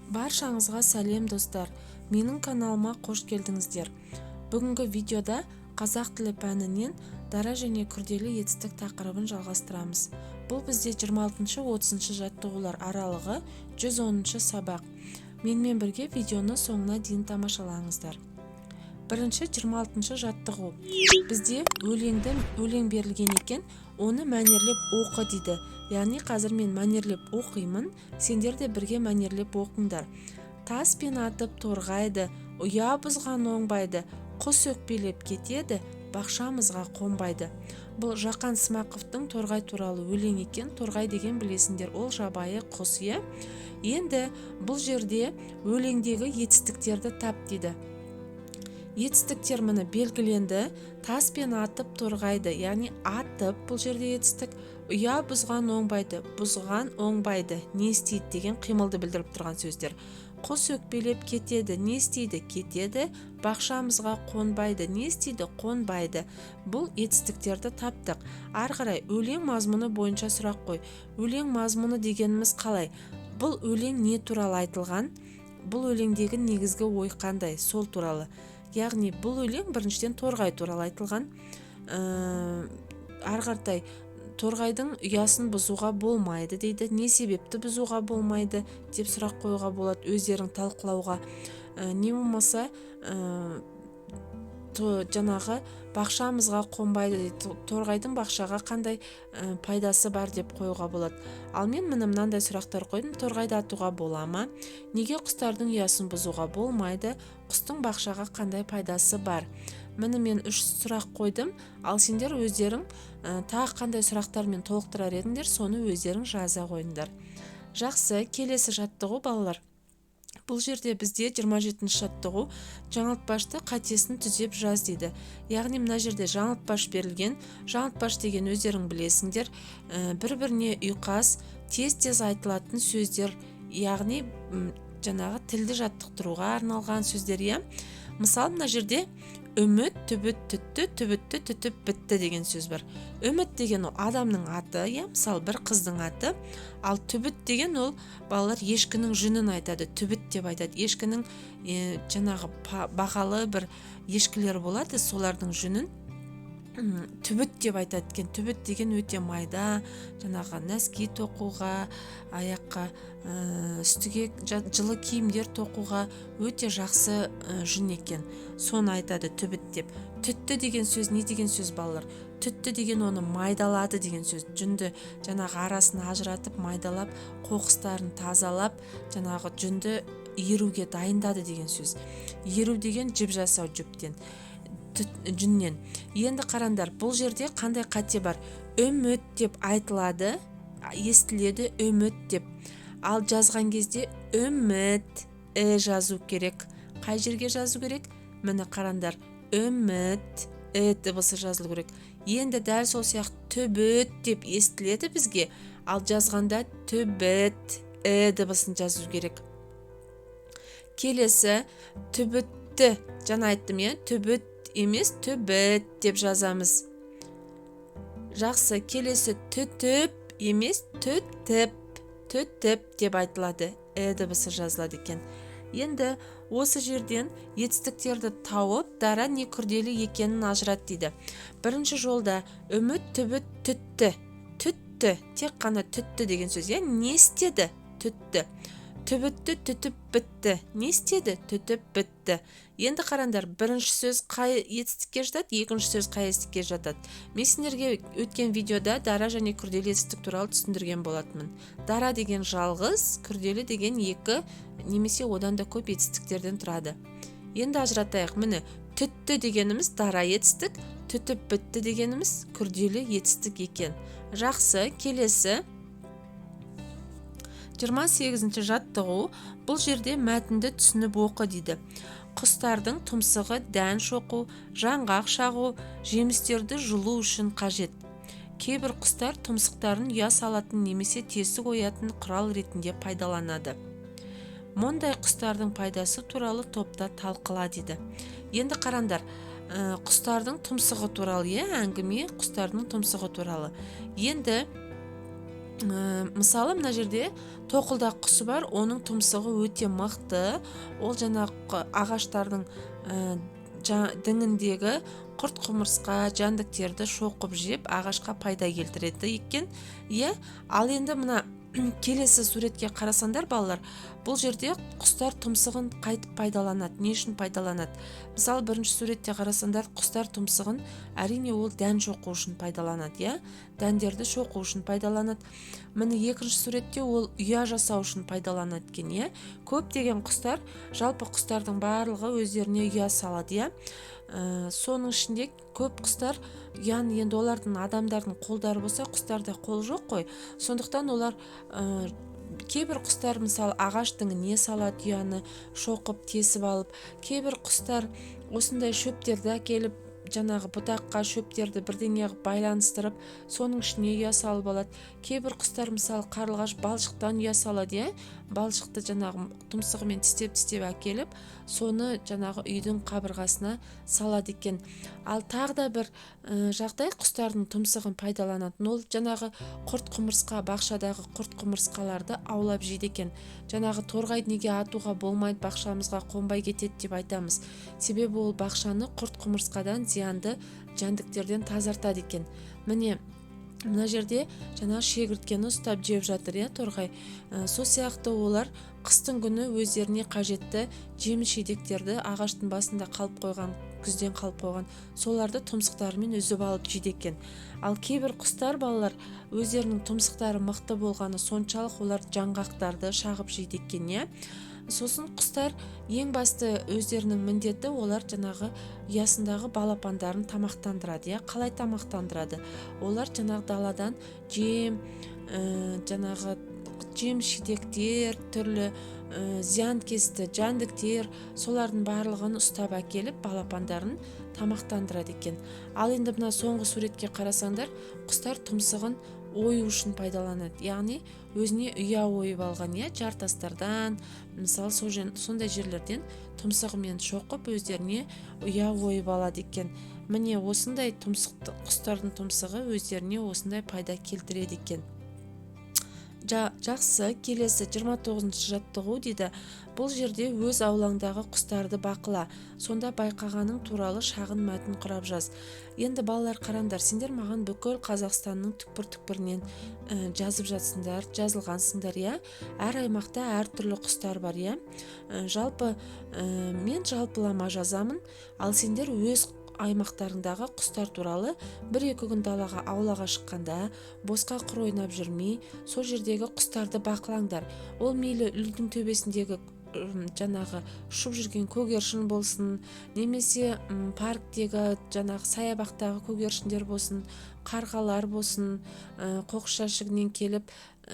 Баршаңызға сәлем достар, менің каналыма қош келдіңіздер. Бүгінгі видеода қазақ тілі пәнінен дара және күрделі етістік тақырыбын жалғастырамыз. Бұл бізде 26-30 жаттығулар аралығы 110 сабақ. Менімен бірге видеоны соңына дейін тамашалаңыздар. Бірінші 26 жаттығу. Бізде өлең берілген екен, оны мәнерлеп оқы дейді. Яғни қазір мен мәнерлеп оқимын, сендер де бірге мәнерлеп оқыңдар. Таспен атып торғайды, ұя бұзған оңбайды, құс өкпелеп кетеді, бақшамызға қонбайды. Бұл Жақан Смақовтың торғай туралы өлең екен. Торғай деген білесіңдер, ол жабайы құс. Енді бұл жерде өлеңдегі етістіктерді тап дейді. Етістіктер міне белгіленді. Таспен атып торғайды, яғни атып, бұл жерде етістік. Ұя бұзған оңбайды, бұзған оңбайды, не істейді деген қимылды білдіріп тұрған сөздер. Құс өкпелеп кетеді, не істейді? Кетеді. Бақшамызға қонбайды, не істейді? Қонбайды. Бұл етістіктерді таптық. Ары қарай өлең мазмұны бойынша сұрақ қой. Өлең мазмұны дегеніміз қалай? Бұл өлең не туралы айтылған? Бұл өлеңдегі негізгі ой қандай? Сол туралы. Яғни бұл өлең біріншіден торғай туралы айтылған. Ары қарай торғайдың ұясын бұзуға болмайды дейді. Не себепті бұзуға болмайды деп сұрақ қоюға болады, өздерің талқылауға. Не болмаса жаңағы бақшамызға қонбайды дейді. Торғайдың бақшаға қандай пайдасы бар деп қоюға болады. Ал мен мынандай сұрақтар қойдым. Торғайды атуға бола ма? Неге құстардың ұясын бұзуға болмайды? Құстың бақшаға қандай пайдасы бар? Міне мен 3 сұрақ қойдым. Ал сендер өздерің тағы қандай сұрақтармен толықтырар едіңдер, соны өздерің жаза қойыңдар. Жақсы, келесі жаттығу балалар. Бұл жерде бізде 27 жаттығу жаңылтпашты қатесін түзеп жаз дейді. Яғни мына жерде жаңылтпаш берілген. Жаңылтпаш деген өздерің білесіңдер, бір-біріне ұйқас, тез-тез айтылатын сөздер, яғни жаңағы тілді жаттықтыруға арналған сөздер. Мысалы мына жерде үміт, түбіт, түтті, түбітті, түтіп, бітті деген сөз бар. Үміт деген ол адамның аты, мысалы бір қыздың аты. Ал түбіт деген ол балалар ешкінің жүнін айтады, түбіт деп айтады. Ешкінің жаңағы бағалы бір ешкілер болады, солардың жүнін түбіт деп айтады екен. Түбіт деген өте майда, жаңағы нәски тоқуға, аяққа, үстіге жылы киімдер тоқуға өте жақсы жүн екен. Соны айтады түбіт деп. Түтті деген сөз не деген сөз балалар? Түтті деген оны майдалады деген сөз. Жүнді жаңағы арасын ажыратып, майдалап, қоқыстарын тазалап, жаңағы жүнді иіруге дайындады деген сөз. Иіру деген жіп жасау жүптен, жүннен. Енді қараңдар, бұл жерде қандай қате бар? Үміт деп айтылады, естіледі үміт деп. Ал жазған кезде үміт жазу керек. Қай жерге жазу керек? Міне қараңдар, үміт дыбысы жазылу керек. Енді дәл сол сияқты түбіт деп естіледі бізге, ал жазғанда түбіт дыбысын жазу керек. Келесі түбітті, жаңа айттым, түбіт емес, түбіт деп жазамыз. Жақсы, келесі түтіп емес, түтіп деп айтылады. Дыбысы жазылады екен. Енді осы жерден етістіктерді тауып, дара не күрделі екенін ажырат дейді. Бірінші жолда үміт, түбіт, түтті. Түтті, тек қана түтті деген сөз. Не істеді? Түтті. Түбітті, түтіп, бітті. Не істеді? Түтіп, бітті. Енді қараңдар, бірінші сөз қай етістікке жатады, екінші сөз қай етістікке жатады. Мен сендерге өткен видеода дара және күрделі етістік туралы түсіндірген болатынмын. Дара деген жалғыз, күрделі деген 2 немесе одан да көп етістіктерден тұрады. Енді ажыратайық. Міне, түтті дегеніміз дара етістік, түтіп, бітті дегеніміз күрделі етістік екен. Жақсы, келесі 28 жаттығу. Бұл жерде мәтінді түсініп оқы дейді. Құстардың тұмсығы дән шоқу, жаңғақ шағу, жемістерді жұлу үшін қажет. Кейбір құстар тұмсықтарын ұя салатын немесе тесік оятын құрал ретінде пайдаланады. Мұндай құстардың пайдасы туралы топта талқыла дейді. Енді қараңдар, құстардың тұмсығы туралы әңгіме, құстардың тұмсығы туралы. Енді мысалы мына жерде тоқылдақ құсы бар, оның тұмсығы өте мықты. Ол жаңағы ағаштардың діңіндегі құрт құмырсқа жәндіктерді шоқып жеп ағашқа пайда келтіреді екен. Иә, ал енді мына келесі суретке қарасаңдар балалар, бұл жерде құстар тұмсығын қайтып пайдаланады. Не үшін пайдаланады? Мысалы бірінші суретте қарасаңдар, құстар тұмсығын әрине ол дән шоқу үшін пайдаланады, иә, дәндерді шоқу үшін пайдаланады. Міне екінші суретте ол ұя жасау үшін пайдаланады екен, иә. Көптеген құстар, жалпы құстардың барлығы өздеріне ұя салады, иә. Соның ішінде көп құстар ұяны, енді олардың адамдардың қолдары болса, құстарда қол жоқ қой. Сондықтан олар кейбір құстар мысалы ағаш діңіне салады ұяны, шоқып тесіп алып. Кейбір құстар осындай шөптерді әкеліп, жаңағы бұтаққа шөптерді бірдеңеге байланыстырып, соның ішіне ұя салып алады. Кейбір құстар мысалы қарлығаш балшықтан ұя салады, иә. Балшықты жаңағы тұмсығымен тістеп әкеліп, соны жаңағы үйдің қабырғасына салады екен. Ал тағы да бір жағдай, құстардың тұмсығын пайдаланатын, ол жаңағы құрт құмырсқа, бақшадағы құрт құмырсқаларды аулап жейді екен. Жаңағы торғайды неге атуға болмайды, бақшамызға қонбай кетеді деп айтамыз. Себебі ол бақшаны құрт құмырсқадан, зиянды жәндіктерден тазартады екен. Міне мына жерде жаңа шегірткені ұстап жеп жатыр, иә, торғай. Сол сияқты олар қыстың күні өздеріне қажетті жеміс жидектерді ағаштың басында қалып қойған, күзден қалып қойған, соларды тұмсықтарымен үзіп алып жейді екен. Ал кейбір құстар балалар өздерінің тұмсықтары мықты болғаны соншалық олар жаңғақтарды шағып жейді екен, иә. Сосын құстар ең басты өздерінің міндеті, олар жаңағы ұясындағы балапандарын тамақтандырады, иә. Қалай тамақтандырады? Олар жаңағы даладан жем, жаңағы жем-шидектер, түрлі зиянкесті жәндіктер, солардың барлығын ұстап әкеліп балапандарын тамақтандырады екен. Ал енді мына соңғы суретке қарасаңдар, құстар тұмсығын ою үшін пайдаланады, яғни өзіне ұя ойып алған, иә, жартастардан, мысалы сондай жерлерден тұмсығымен шоқып өздеріне ұя ойып алады екен. Міне осындай құстардың тұмсығы өздеріне осындай пайда келтіреді екен. Жақсы, келесі 29-шы жаттығу дейді. Бұл жерде өз аулаңдағы құстарды бақыла, сонда байқағаның туралы шағын мәтін құрап жаз. Енді балалар қараңдар, сендер маған бүкіл Қазақстанның түкпір-түкпірінен жазып жатсыңдар, жазылғансыңдар, иә. Әр аймақта әр түрлі құстар бар, иә. Жалпы мен жалпылама жазамын, ал сендер өз аймақтарындағы құстар туралы бір-екі күн далаға аулаға шыққанда босқа құр ойнап жүрмей, сол жердегі құстарды бақылаңдар. Ол мейлі үйдің төбесіндегі жаңағы ұшып жүрген көгершін болсын, немесе парктегі жаңағы саябақтағы көгершіндер болсын, қарғалар болсын, қоқыс жәшігінен келіп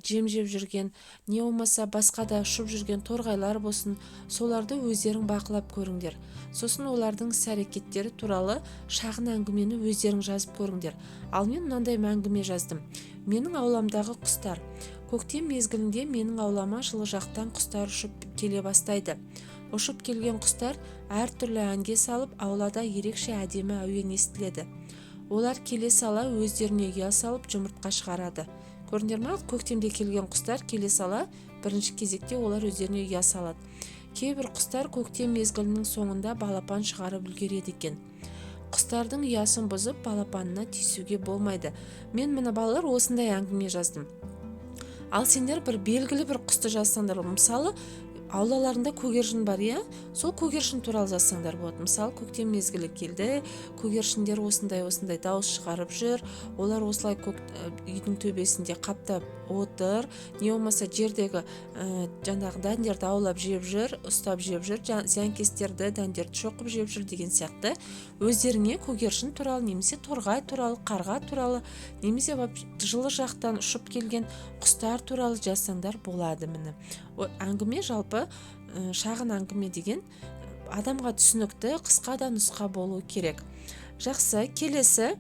жем жеп жүрген, не болмаса басқа да ұшып жүрген торғайлар болсын, соларды өздерің бақылап көріңдер. Сосын олардың іс-әрекеттері туралы шағын әңгімені өздерің жазып көріңдер. Ал мен мынандай әңгіме жаздым. Менің ауламдағы құстар. Көктем мезгілінде менің аулама жылы жақтан құстар ұшып келе бастайды. Ұшып келген құстар әртүрлі әнге салып, аулада ерекше әдемі әуен естіледі. Олар келе сала өздеріне ұя салып жұмыртқа шығарады. Көрдіңдер ме? Көктемде келген құстар келе сала бірінші кезекте олар өздеріне ұя салады. Кейбір құстар көктем мезгілінің соңында балапан шығарып үлгереді екен. Құстардың ұясын бұзып балапанына тиісуге болмайды. Мен мына балалар осындай әңгіме жаздым. Ал сендер бір белгілі бір құсты жазсаңдар, мысалы аулаларында көгершін бар, иә, сол көгершін туралы жазсаңдар болады. Мысалы көктем мезгілі келді, көгершіндер осындай дауыс шығарып жүр, олар осылай үйдің төбесінде қаптап отыр, не болмаса жердегі жаңағы дәндерді аулап жеп жүр, ұстап жеп жүр, зиянкестерді, дәндерді шоқып жеп жүр деген сияқты өздеріңе көгершін туралы, немесе торғай туралы, қарға туралы, немесе жылы жақтан ұшып келген құстар туралы жазсаңдар болады. Міне әңгіме жалпы шағын әңгіме деген адамға түсінікті, қысқа да нұсқа болу керек. Жақсы, келесі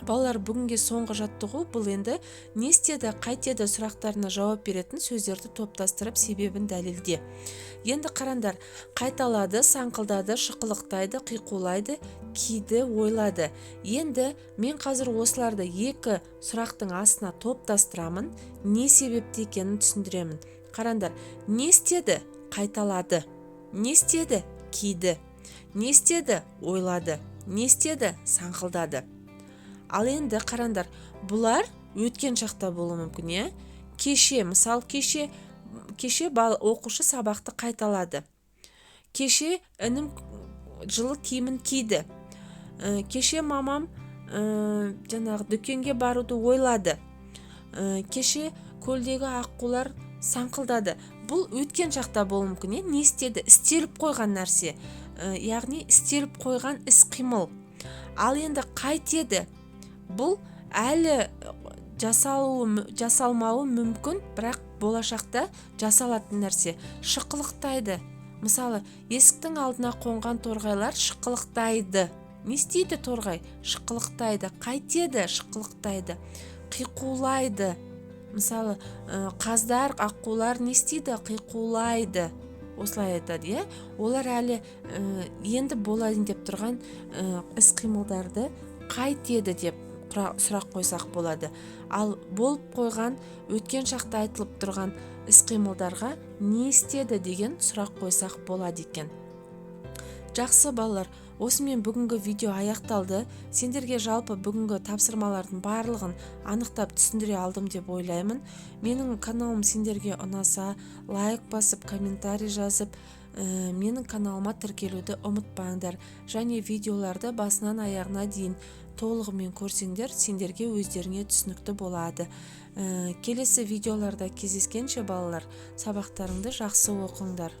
Балалар, бүгінге соңғы жаттығу бұл енді не істеді, қайтеді сұрақтарына жауап беретін сөздерді топтастырып себебін дәлелде. Енді қараңдар, қайталады, саңқылдады, шықылықтайды, қиқулайды, кейді, ойлады. Енді мен қазір осыларды екі сұрақтың астына топтастырамын, не себепті екенін түсіндіремін. Қараңдар, не істеді, қайталады, не істеді, кейді, не істеді, ойлады, не істеді, саңқылдады. Ал енді қараңдар, бұлар өткен шақта болуы мүмкін, е? Кеше, мысал кеше оқушы сабақты қайталады. Кеше інім жылы киімін киді. Кеше мамам жаңағы дүкенге баруды ойлады. Кеше көлдегі аққулар саңқылдады. Бұл өткен шақта болуы мүмкін, не істеді? Істеліп қойған нәрсе. Яғни істеліп қойған іс-қимыл. Ал енді қайтеді? Бұл әлі жасалмауы мүмкін, бірақ болашақта жасалатын нәрсе. Шықылықтайды. Мысалы, есіктің алдына қонған торғайлар шықылықтайды. Не істейді торғай? Шықылықтайды. Қайтеді? Шықылықтайды. Қиқулайды. Мысалы, қаздар, аққулар не істейді? Қиқулайды. Осылай айтады, е? Олар әлі енді болайын деп тұрған іс-қимылдарды қайтеді деп сұрақ қойсақ болады. Ал болып қойған өткен шақта айтылып тұрған іс-қимылдарға не істеді деген сұрақ қойсақ болады екен. Жақсы балалар, осымен бүгінгі видео аяқталды. Сендерге жалпы бүгінгі тапсырмалардың барлығын анықтап түсіндіре алдым деп ойлаймын. Менің каналым сендерге ұнаса, лайк басып, комментарий жазып, менің каналыма тіркелуді ұмытпаңдар. Және видеоларды басынан аяғына дейін толығымен көрсеңдер, сендерге өздеріңе түсінікті болады. Келесі видеоларда кездескенше балалар, сабақтарыңды жақсы оқыңдар.